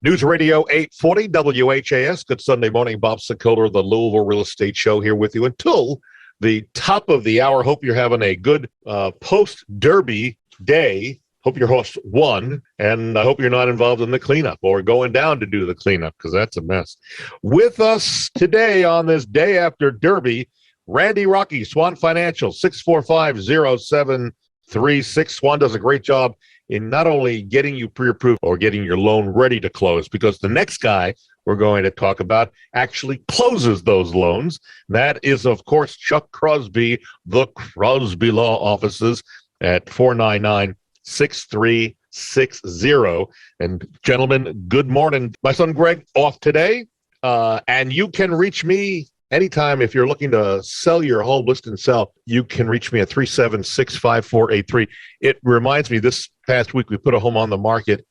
News Radio 840 WHAS. Good Sunday morning. Bob Sokoler, the Louisville Real Estate Show, here with you until the top of the hour. Hope you're having a good post-Derby day. Hope your horse won, and I hope you're not involved in the cleanup or going down to do the cleanup, because that's a mess. With us today on this day after Derby, Randy Rocky, Swan Financial, 645-0736. Swan does a great job in not only getting you pre-approved or getting your loan ready to close, because the next guy we're going to talk about actually closes those loans. That is, of course, Chuck Crosby, the Crosby Law Offices at 499-6360. And gentlemen, good morning. My son Greg off today, and you can reach me anytime if you're looking to sell your home, list and sell. You can reach me at 376-5483. It reminds me, this past week we put a home on the market.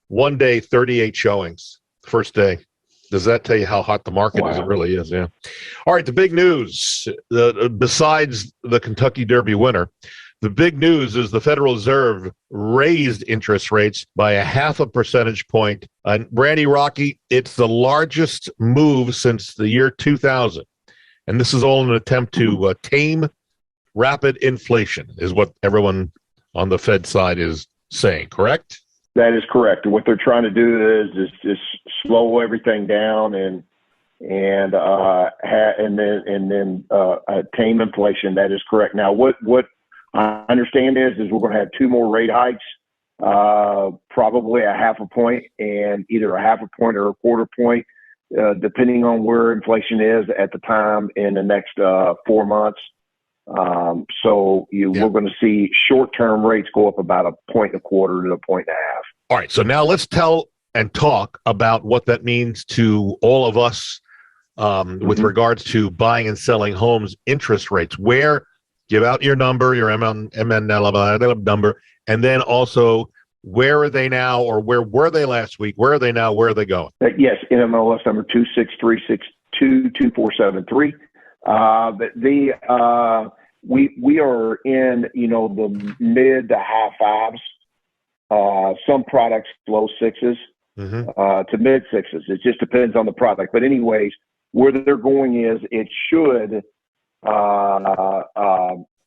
One day, 38 showings. First day. Does that tell you how hot the market is? It really is, yeah. All right, the big news, besides the Kentucky Derby winner, the big news is the Federal Reserve raised interest rates by 0.5 percentage point. Randy Rocky, it's the largest move since the year 2000. And this is all an attempt to tame rapid inflation, is what everyone on the Fed side is saying, correct? That is correct. What they're trying to do is just slow everything down and then tame inflation. That is correct. Now, what I understand is we're going to have two more rate hikes, probably 0.5 point, and either 0.5 point or 1/4 point, depending on where inflation is at the time in the next 4 months. We're going to see short-term rates go up about 1.25 to 1.5 points. All right. So now let's tell and talk about what that means to all of us with regards to buying and selling homes, interest rates. Give out your number, your MNL number, and then also where are they now, or where were they last week? Where are they now? Where are they going? Yes, NMLS number 263622473. We are in the mid to high fives. Some products low sixes to mid sixes. It just depends on the product. But anyways, where they're going is it should.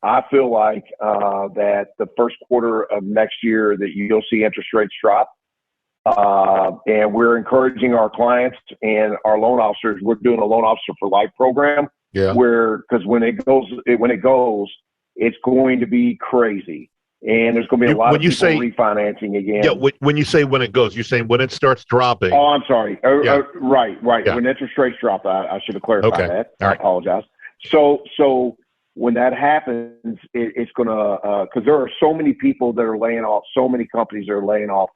I feel like that the first quarter of next year that you'll see interest rates drop. And we're encouraging our clients and our loan officers. We're doing a loan officer for life program. Yeah. Because when it goes, it's going to be crazy. And there's going to be a lot of people refinancing again. Yeah, when you say when it goes, you're saying when it starts dropping. Oh, I'm sorry. Right. Yeah. When interest rates drop, I should have clarified that. All right. I apologize. So when that happens, it's going to because there are so many people that are laying off, so many companies are laying off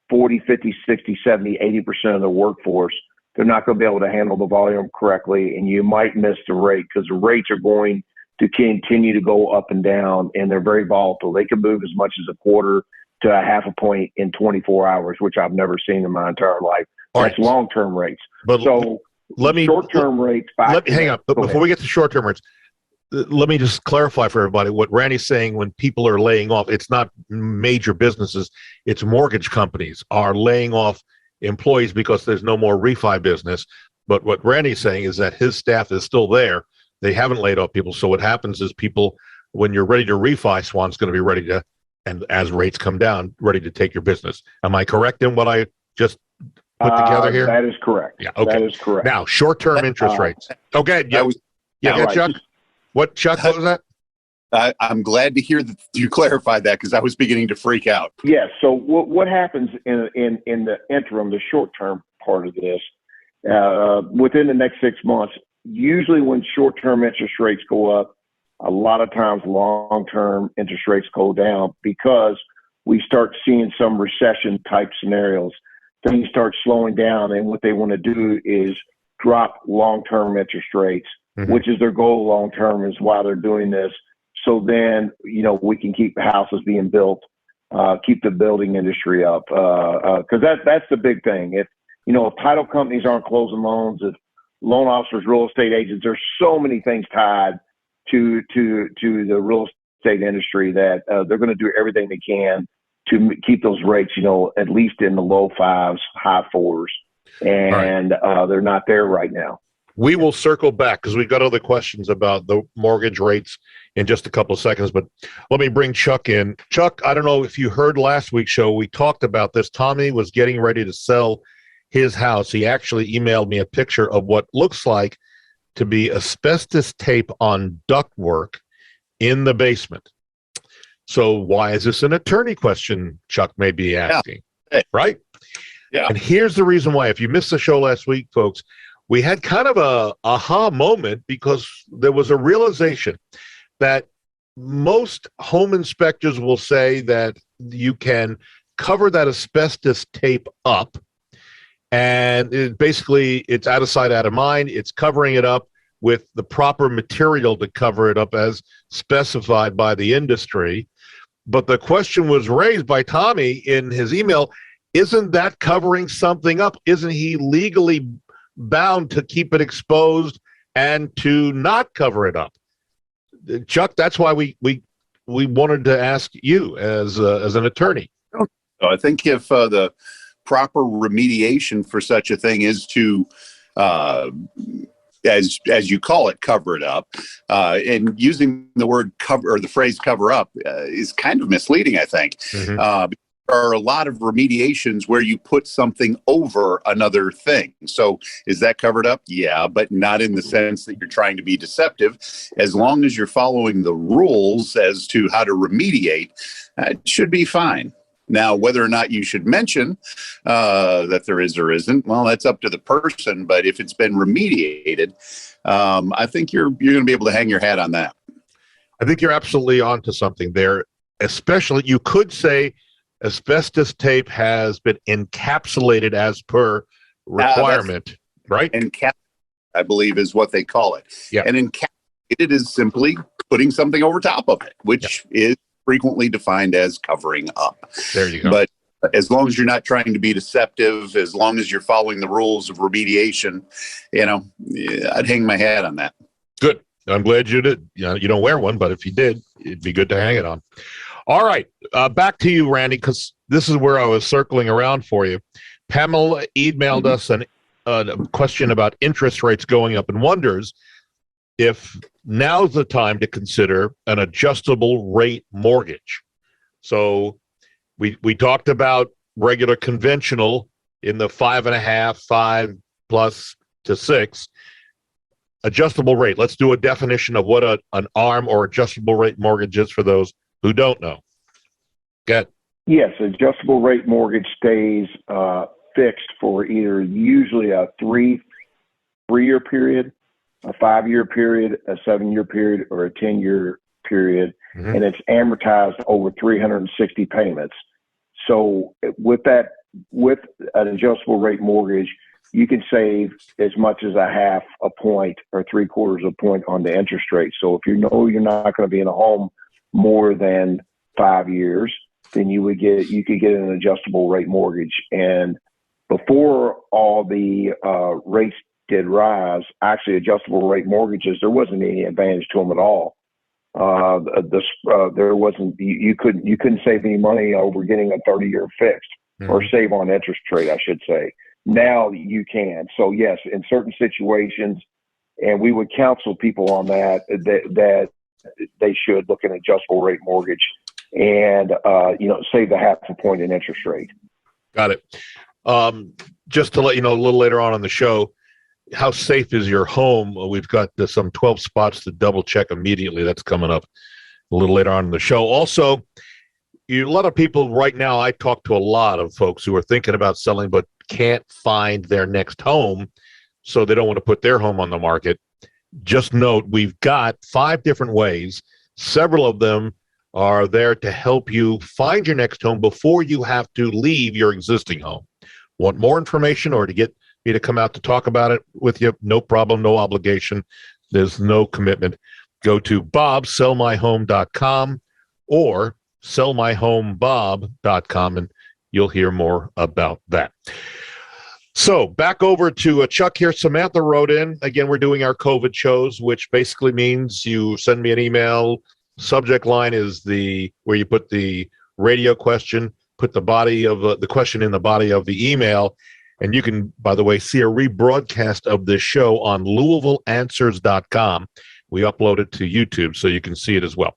40, 50, 60, 70, 80% of their workforce. They're not going to be able to handle the volume correctly, and you might miss the rate because the rates are going to continue to go up and down, and they're very volatile. They can move as much as 1/4 to 0.5 point in 24 hours, which I've never seen in my entire life. That's long-term rates. But short-term rates. Hang on. Before we get to short-term rates, let me just clarify for everybody what Randy's saying. When people are laying off, it's not major businesses. It's mortgage companies are laying off employees because there's no more refi business. But what Randy's saying is that his staff is still there. They haven't laid off people. So what happens is people, when you're ready to refi, Swan's going to be ready to, and as rates come down, ready to take your business. Am I correct in what I just put together here? That is correct. Yeah. Okay. That is correct. Now, short-term interest rates. Okay. Yeah. Right. Chuck? What, Chuck, what was that? I'm glad to hear that you clarified that because I was beginning to freak out. Yeah. So what happens in the interim, the short-term part of this, within the next 6 months, usually when short-term interest rates go up, a lot of times long-term interest rates go down because we start seeing some recession-type scenarios. Things start slowing down, and what they want to do is drop long-term interest rates, which is their goal long-term is why they're doing this. So then, we can keep the houses being built, keep the building industry up, because that's the big thing. If title companies aren't closing loans, if loan officers, real estate agents, there's so many things tied to the real estate industry that they're going to do everything they can keep those rates, at least in the low fives, high fours. And they're not there right now. We will circle back because we've got other questions about the mortgage rates in just a couple of seconds. But let me bring Chuck in. Chuck, I don't know if you heard last week's show. We talked about this. Tommy was getting ready to sell his house. He actually emailed me a picture of what looks like to be asbestos tape on ductwork in the basement. So why is this an attorney question, Chuck may be asking, right? Yeah. And here's the reason why. If you missed the show last week, folks, we had kind of a aha moment because there was a realization that most home inspectors will say that you can cover that asbestos tape up, and it's out of sight, out of mind. It's covering it up with the proper material to cover it up as specified by the industry. But the question was raised by Tommy in his email, isn't that covering something up? Isn't he legally bound to keep it exposed and to not cover it up? Chuck, that's why we wanted to ask you as an attorney. I think if the proper remediation for such a thing is to, as you call it, cover it up, and using the word cover or the phrase cover up is kind of misleading, I think. Mm-hmm. There are a lot of remediations where you put something over another thing. So is that covered up? Yeah, but not in the sense that you're trying to be deceptive. As long as you're following the rules as to how to remediate, it should be fine. Now, whether or not you should mention that there is or isn't, well, that's up to the person. But if it's been remediated, I think you're going to be able to hang your hat on that. I think you're absolutely onto something there. Especially, you could say asbestos tape has been encapsulated as per requirement, right? Encapsulated, I believe, is what they call it. Yeah. And encapsulated is simply putting something over top of it, which is frequently defined as covering up. There you go. But as long as you're not trying to be deceptive, as long as you're following the rules of remediation, I'd hang my hat on that. Good. I'm glad you did. You don't wear one, but if you did, it'd be good to hang it on. All right, back to you, Randy, because this is where I was circling around for you. Pamela emailed us a question about interest rates going up and wonders if now's the time to consider an adjustable rate mortgage. So we talked about regular conventional in the 5.5, 5 plus to 6. Adjustable rate. Let's do a definition of what an ARM or adjustable rate mortgage is for those who don't know. Good. Yes, adjustable rate mortgage stays fixed for either usually a three-year period, a 5-year period, a 7-year period, or a 10-year period, and it's amortized over 360 payments. So with an adjustable rate mortgage, you can save as much as a half a point or 3/4 a point on the interest rate. So if you know you're not going to be in a home more than 5 years, then you could get an adjustable rate mortgage. And before all the rates did rise, actually adjustable rate mortgages, there wasn't any advantage to them at all. There wasn't, you couldn't save any money over getting a 30-year fixed or save on interest rate, I should say. Now you can. So yes, in certain situations, and we would counsel people on that they should look at an adjustable rate mortgage and save the half a point in interest rate. Got it. Just to let you know, a little later on the show, how safe is your home? We've got some 12 spots to double check immediately. That's coming up a little later on in the show. Also, a lot of people right now, I talk to a lot of folks who are thinking about selling but can't find their next home, so they don't want to put their home on the market. Just note, we've got 5 different ways. Several of them are there to help you find your next home before you have to leave your existing home. Want more information or to get me to come out to talk about it with you? No problem, no obligation. There's no commitment. Go to bobsellmyhome.com or sellmyhomebob.com and you'll hear more about that. So back over to Chuck here. Samantha wrote in. Again, we're doing our COVID shows, which basically means you send me an email. Subject line is where you put the radio question, put the body of the question in the body of the email. And you can, by the way, see a rebroadcast of this show on LouisvilleAnswers.com. We upload it to YouTube so you can see it as well.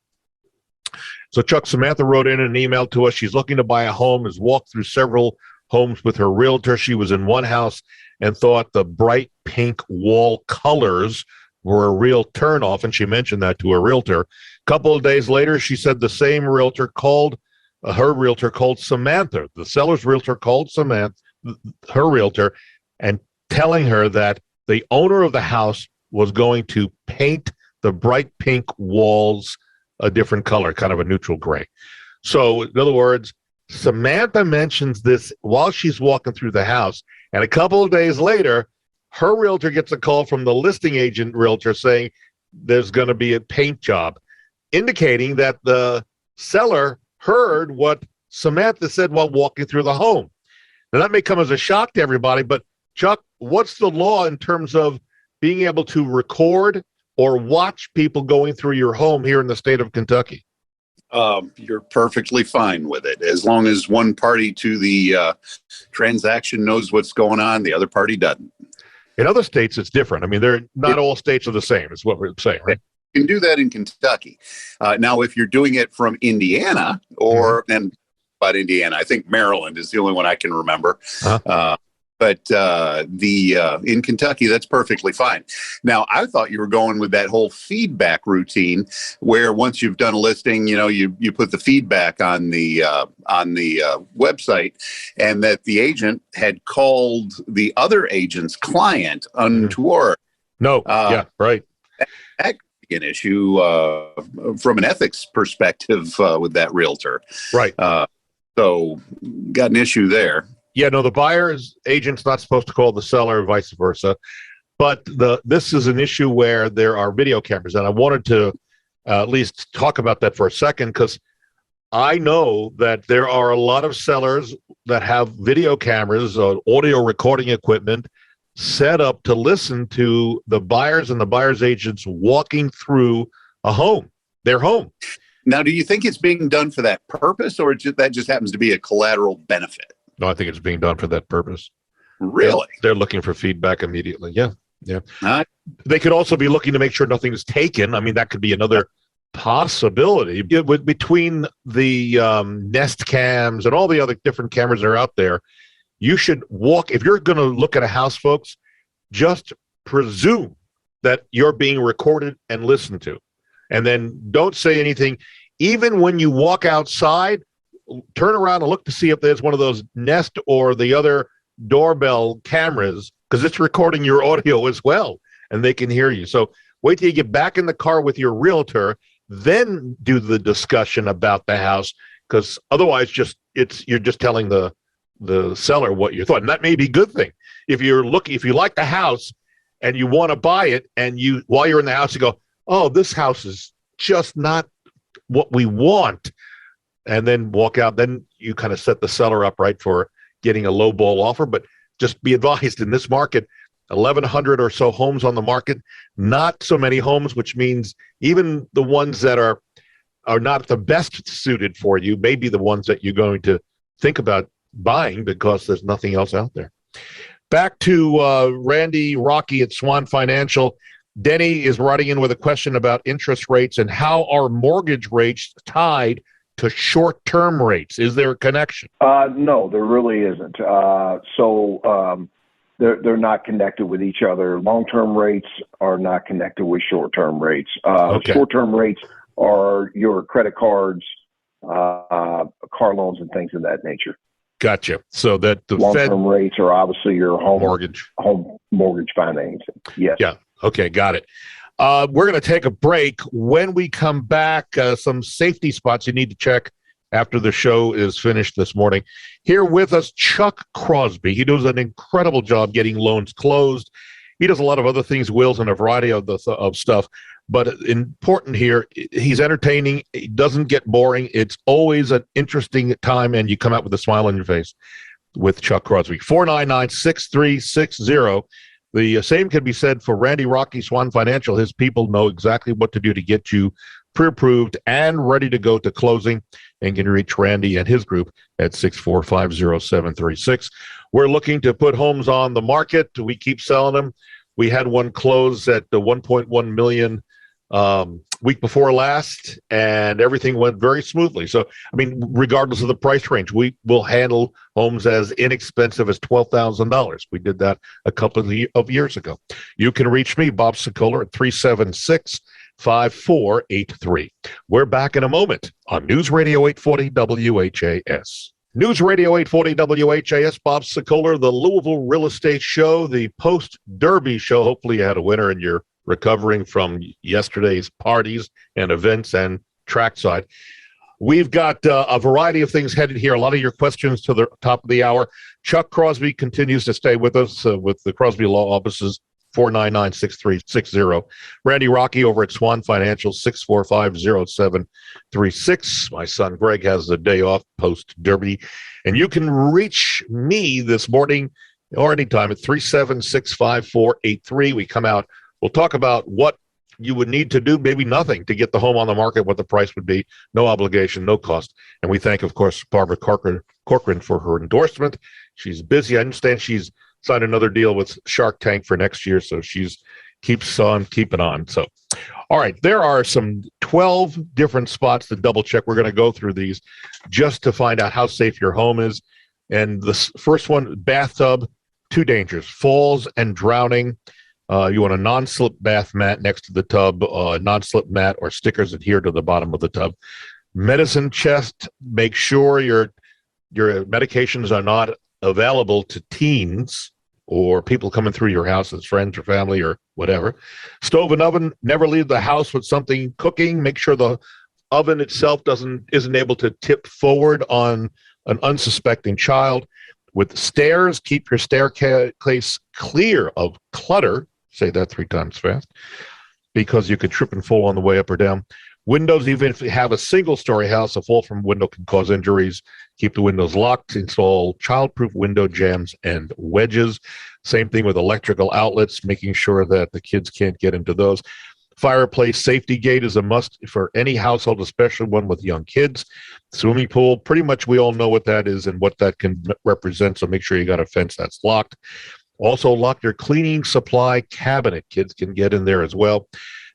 So Chuck, Samantha wrote in an email to us. She's looking to buy a home, has walked through several homes with her realtor. She was in one house and thought the bright pink wall colors were a real turnoff, and she mentioned that to her realtor. A couple of days later, she said the same realtor called, her realtor called Samantha. The seller's realtor called Samantha, her realtor, and telling her that the owner of the house was going to paint the bright pink walls a different color, kind of a neutral gray. So, in other words, Samantha mentions this while she's walking through the house, and a couple of days later, her realtor gets a call from the listing agent realtor saying there's going to be a paint job, indicating that the seller heard what Samantha said while walking through the home. Now, that may come as a shock to everybody, but Chuck, what's the law in terms of being able to record or watch people going through your home here in the state of Kentucky? You're perfectly fine with it. As long as one party to the transaction knows what's going on, the other party doesn't. In other states, it's different. I mean, not all states are the same, is what we're saying, right? You can do that in Kentucky. Now, if you're doing it from Indiana and about Indiana, I think Maryland is the only one I can remember. But in Kentucky, that's perfectly fine. Now, I thought you were going with that whole feedback routine, where once you've done a listing, you put the feedback on the website, and that the agent had called the other agent's client untoward. No, yeah, right. That could be an issue from an ethics perspective with that realtor. Right. So, got an issue there. Yeah, no, the buyer's agent's not supposed to call the seller, or vice versa. But this is an issue where there are video cameras, and I wanted to at least talk about that for a second, because I know that there are a lot of sellers that have video cameras, audio recording equipment set up to listen to the buyers and the buyer's agents walking through their home. Now, do you think it's being done for that purpose, or that just happens to be a collateral benefit? No, I think it's being done for that purpose. Really? They're looking for feedback immediately. Yeah. They could also be looking to make sure nothing is taken. I mean, that could be another possibility. Between the Nest cams and all the other different cameras that are out there, you should if you're going to look at a house, folks, just presume that you're being recorded and listened to. And then don't say anything. Even when you walk outside, turn around and look to see if there's one of those Nest or the other doorbell cameras, because it's recording your audio as well, and they can hear you. So wait till you get back in the car with your realtor, then do the discussion about the house, because otherwise you're just telling the seller what you thought. And that may be a good thing. If you like the house and you want to buy it, and while you're in the house, you go, oh, this house is just not what we want, and then walk out, then you kind of set the seller up right for getting a low ball offer. But just be advised, in this market, 1,100 or so homes on the market, not so many homes, which means even the ones that are not the best suited for you may be the ones that you're going to think about buying, because there's nothing else out there. Back to Randy Rocky at Swan Financial. Denny is writing in with a question about interest rates and how are mortgage rates tied to short-term rates. Is there a connection? No, there really isn't. They're not connected with each other. Long-term rates are not connected with short-term rates. Okay. Short-term rates are your credit cards, car loans, and things of that nature. Gotcha. So that the long-term rates are obviously your home mortgage financing. Yes. Yeah. Okay. Got it. We're going to take a break. When we come back, some safety spots you need to check after the show is finished this morning. Here with us, Chuck Crosby. He does an incredible job getting loans closed. He does a lot of other things, wills, and a variety of stuff. But important here, he's entertaining. It doesn't get boring. It's always an interesting time, and you come out with a smile on your face with Chuck Crosby. 499-6360. The same can be said for Randy Rocky, Swan Financial. His people know exactly what to do to get you pre-approved and ready to go to closing. and can reach Randy and his group at 6450736. We're looking to put homes on the market. We keep selling them. We had one close at the 1.1 million week before last, and everything went very smoothly. So, I mean, regardless of the price range, we will handle homes as inexpensive as $12,000. We did that a couple of years ago. You can reach me, Bob Sokoler, at 376-5483. We're back in a moment on News Radio 840 WHAS. News Radio 840 WHAS, Bob Sokoler, the Louisville Real Estate Show, the post-Derby show. Hopefully you had a winner and you're recovering from yesterday's parties and events and trackside. We've got a variety of things headed here. A lot of your questions to the top of the hour. Chuck Crosby continues to stay with us with the Crosby Law Offices, 499-6360. Randy Rocky over at Swan Financial, 645-0736. My son Greg has the day off post-Derby. And you can reach me this morning or anytime at 376-5483. We come out. We'll talk about what you would need to do, maybe nothing, to get the home on the market, what the price would be, no obligation, no cost. And we thank, of course, Barbara Corcoran for her endorsement. She's busy. I understand she's signed another deal with Shark Tank for next year, so she's keeps on keeping on. So, all right, there are some 12 different spots to double check. We're going to go through these just to find out how safe your home is. And the first one, bathtub, two dangers, falls and drowning. You want a non-slip bath mat next to the tub, non-slip mat or stickers adhere to the bottom of the tub. Medicine chest, make sure your medications are not available to teens or people coming through your house as friends or family or whatever. Stove and oven, never leave the house with something cooking. Make sure the oven itself isn't able to tip forward on an unsuspecting child. With stairs, keep your staircase clear of clutter. Say that 3 times fast, because you could trip and fall on the way up or down. Windows, even if you have a single-story house, a fall from a window can cause injuries. Keep the windows locked. Install child-proof window jams and wedges. Same thing with electrical outlets, making sure that the kids can't get into those. Fireplace safety gate is a must for any household, especially one with young kids. Swimming pool, pretty much we all know what that is and what that can represent, so make sure you got a fence that's locked. Also, lock your cleaning supply cabinet. Kids can get in there as well.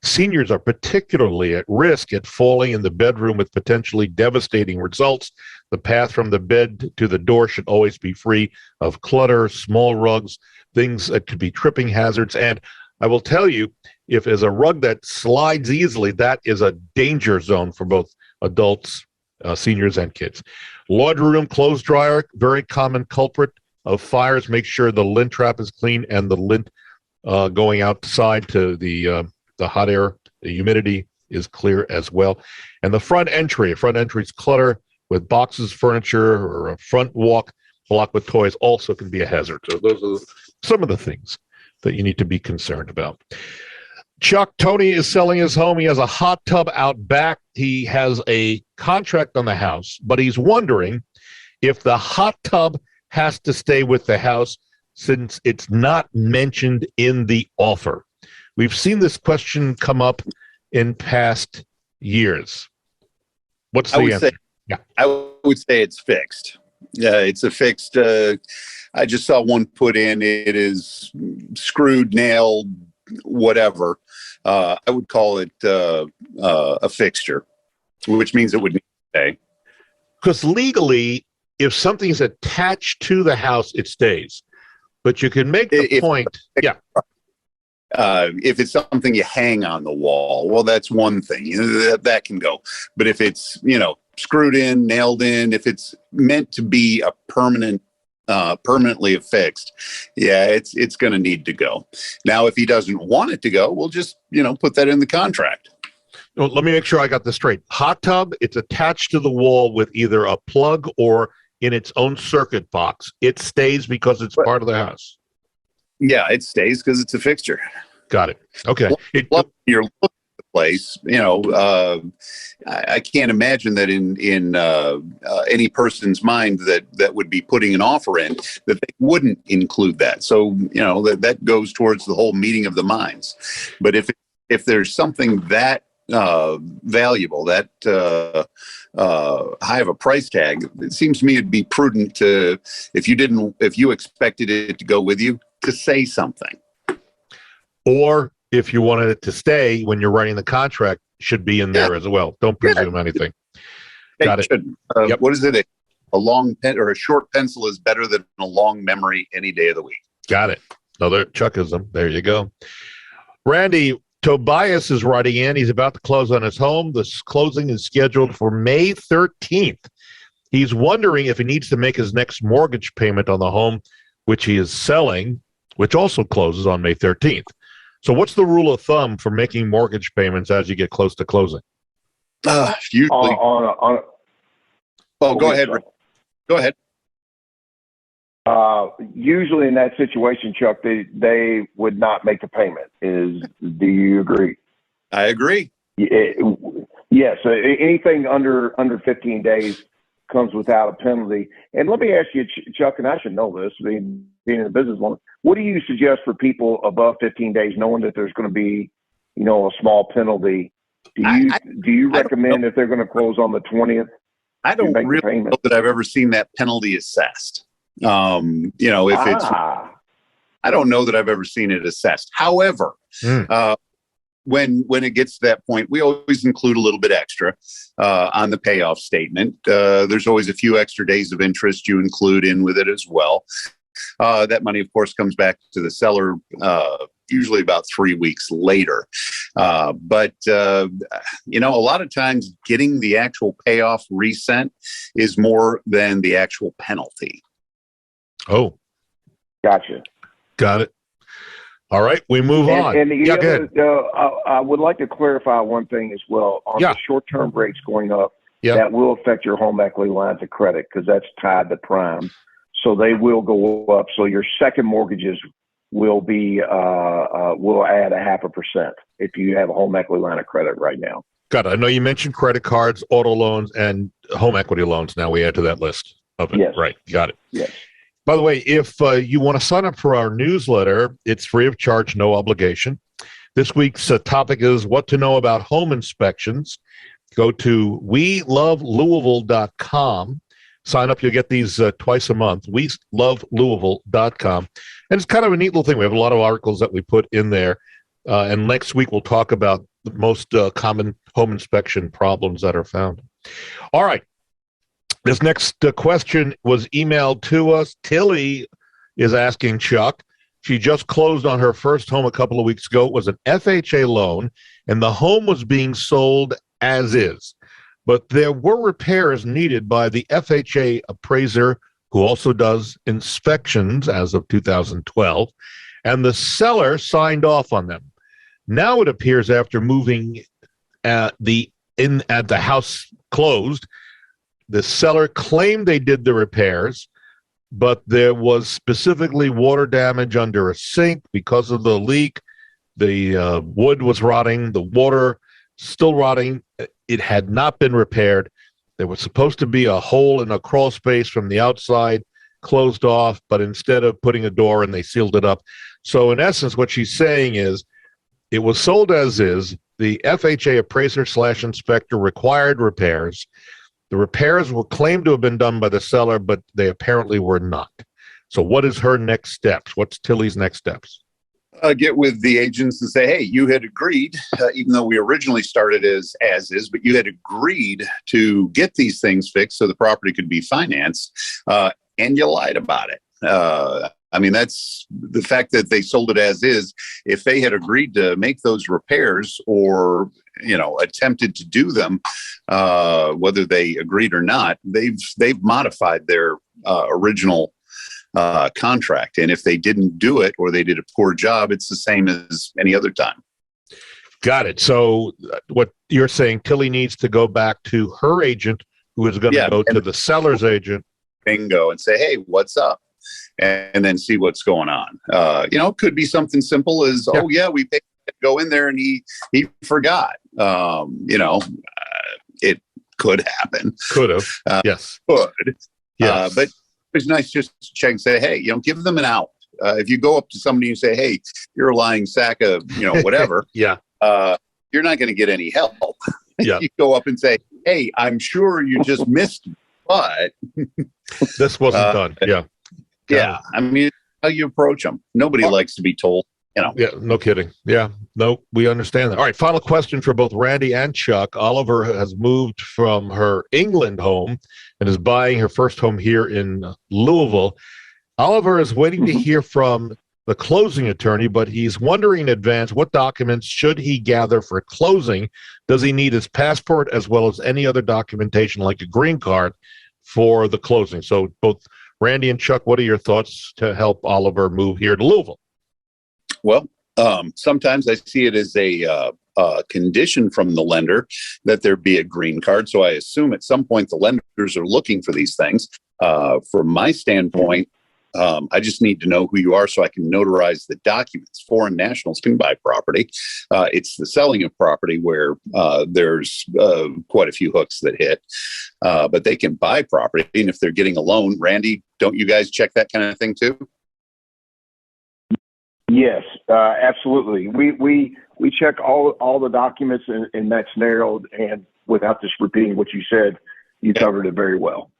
Seniors are particularly at risk at falling in the bedroom with potentially devastating results. The path from the bed to the door should always be free of clutter, small rugs, things that could be tripping hazards. And I will tell you, if there's a rug that slides easily, that is a danger zone for both adults, seniors, and kids. Laundry room, clothes dryer, very common culprit of fires. Make sure the lint trap is clean and the lint going outside to the hot air, the humidity is clear as well. And the front entry's clutter with boxes, furniture, or a front walk blocked with toys also can be a hazard. So those are some of the things that you need to be concerned about. Chuck, Tony is selling his home. He has a hot tub out back. He has a contract on the house, but he's wondering if the hot tub has to stay with the house since it's not mentioned in the offer. We've seen this question come up in past years. What's the answer? I would say it's fixed. It's a fixed. I just saw one put in. It is screwed, nailed, whatever. I would call it a fixture, which means it would need to stay. Because legally, if something is attached to the house, it stays. But you can make the point. Yeah. If it's something you hang on the wall, well, that's one thing. That can go. But if it's, screwed in, nailed in, if it's meant to be a permanently affixed, it's going to need to go. Now, if he doesn't want it to go, we'll just, put that in the contract. Well, let me make sure I got this straight. Hot tub, it's attached to the wall with either a plug or in its own circuit box. It stays because it's part of the house. Yeah, it stays because it's a fixture. Got it. Okay. You're looking at the place, I can't imagine that in any person's mind that would be putting an offer in that they wouldn't include that. So, that goes towards the whole meeting of the minds. But if there's something that valuable, that high of a price tag, it seems to me it'd be prudent to, if you expected it to go with you, to say something. Or if you wanted it to stay when you're writing the contract, should be in there as well. Don't presume anything. Got it. Yep. What is it? A long pen or a short pencil is better than a long memory any day of the week. Got it. Another Chuckism. There you go. Randy, Tobias is writing in. He's about to close on his home. This closing is scheduled for May 13th. He's wondering if he needs to make his next mortgage payment on the home, which he is selling, which also closes on May 13th. So what's the rule of thumb for making mortgage payments as you get close to closing? Usually. Go ahead. Go ahead. Usually in that situation, Chuck, they would not make a payment. Do you agree? I agree. Yes. Anything under 15 days comes without a penalty. And let me ask you, Chuck, and I should know this, being in the business one, what do you suggest for people above 15 days, knowing that there's going to be, a small penality? Do you recommend if they're going to close on the 20th? I don't really know that I've ever seen that penalty assessed. If it's, I don't know that I've ever seen it assessed. However, when it gets to that point, we always include a little bit extra on the payoff statement. There's always a few extra days of interest you include in with it as well. That money, of course, comes back to the seller usually about 3 weeks later. But a lot of times getting the actual payoff resent is more than the actual penalty. Oh, gotcha. Got it. All right, we move on. And I would like to clarify one thing as well. On the short-term rates going up, that will affect your home equity lines of credit because that's tied to prime. So they will go up. So your second mortgages will be will add 0.5% if you have a home equity line of credit right now. Got it. I know you mentioned credit cards, auto loans, and home equity loans. Now we add to that list of it. Yes. Right. Got it. Yes. By the way, if you want to sign up for our newsletter, it's free of charge, no obligation. This week's topic is what to know about home inspections. Go to welovelouisville.com. Sign up. You'll get these twice a month. welovelouisville.com. And it's kind of a neat little thing. We have a lot of articles that we put in there. And next week, we'll talk about the most common home inspection problems that are found. All right. This next question was emailed to us. Tilly is asking Chuck. She just closed on her first home a couple of weeks ago. It was an FHA loan, and the home was being sold as is. But there were repairs needed by the FHA appraiser, who also does inspections as of 2012, and the seller signed off on them. Now it appears after moving at the house closed, the seller claimed they did the repairs, but there was specifically water damage under a sink because of the leak. The wood was rotting, the water still rotting. It had not been repaired. There was supposed to be a hole in a crawl space from the outside, closed off, but instead of putting a door in, they sealed it up. So in essence, what she's saying is it was sold as is. The FHA appraiser / inspector required repairs. The repairs were claimed to have been done by the seller, but they apparently were not. So what is her next steps? What's Tilly's next steps? Get with the agents and say, hey, you had agreed, even though we originally started as is, but you had agreed to get these things fixed so the property could be financed, and you lied about it. That's the fact that they sold it as is. If they had agreed to make those repairs or, attempted to do them, whether they agreed or not, they've modified their original contract. And if they didn't do it or they did a poor job, it's the same as any other time. Got it. So what you're saying, Tilly needs to go back to her agent, who is going to go to the seller's agent. Bingo. And say, hey, what's up? And then see what's going on. It could be something simple as, we paid to go in there and he forgot. It could happen. Could have. Yes. Could. Yes. But it's nice just to check and say, hey, give them an out. If you go up to somebody and say, hey, you're a lying sack of, whatever. Yeah. you're not going to get any help. Yeah. You go up and say, hey, I'm sure you just missed, but this wasn't done. Yeah. Yeah. I mean, how you approach them. Nobody likes to be told, you know. Yeah, no kidding. Yeah, no, we understand that. All right, final question for both Randy and Chuck. Oliver has moved from her England home and is buying her first home here in Louisville. Oliver is waiting to hear from the closing attorney, but he's wondering in advance what documents should he gather for closing. Does he need his passport as well as any other documentation like a green card for the closing? So both Randy and Chuck, what are your thoughts to help Oliver move here to Louisville? Well, sometimes I see it as a condition from the lender that there be a green card. So I assume at some point the lenders are looking for these things. From my standpoint, I just need to know who you are so I can notarize the documents. Foreign nationals can buy property. It's the selling of property where there's quite a few hooks that hit, but they can buy property. And if they're getting a loan, Randy, don't you guys check that kind of thing too? Yes, absolutely. We check all the documents in that scenario, and without just repeating what you said, you covered it very well.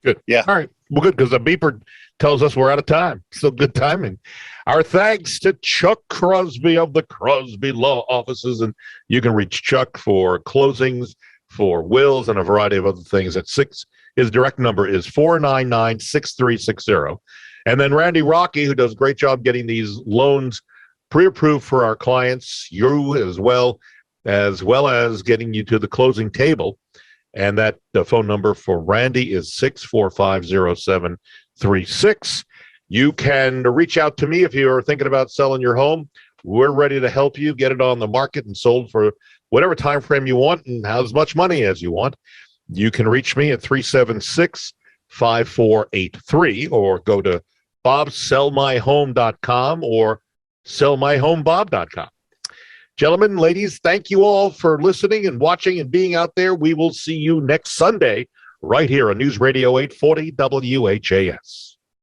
Good. Yeah. All right. Well, good, because the beeper tells us we're out of time. So good timing. Our thanks to Chuck Crosby of the Crosby Law Offices. And you can reach Chuck for closings, for wills, and a variety of other things at 6. His direct number is 499-6360. And then Randy Rocky, who does a great job getting these loans pre-approved for our clients, you as well as getting you to the closing table. And that the phone number for Randy is 645-0736. You can reach out to me if you're thinking about selling your home. We're ready to help you get it on the market and sold for whatever time frame you want and as much money as you want. You can reach me at 376-5483 or go to bobsellmyhome.com or sellmyhomebob.com. Gentlemen, ladies, thank you all for listening and watching and being out there. We will see you next Sunday right here on News Radio 840 WHAS.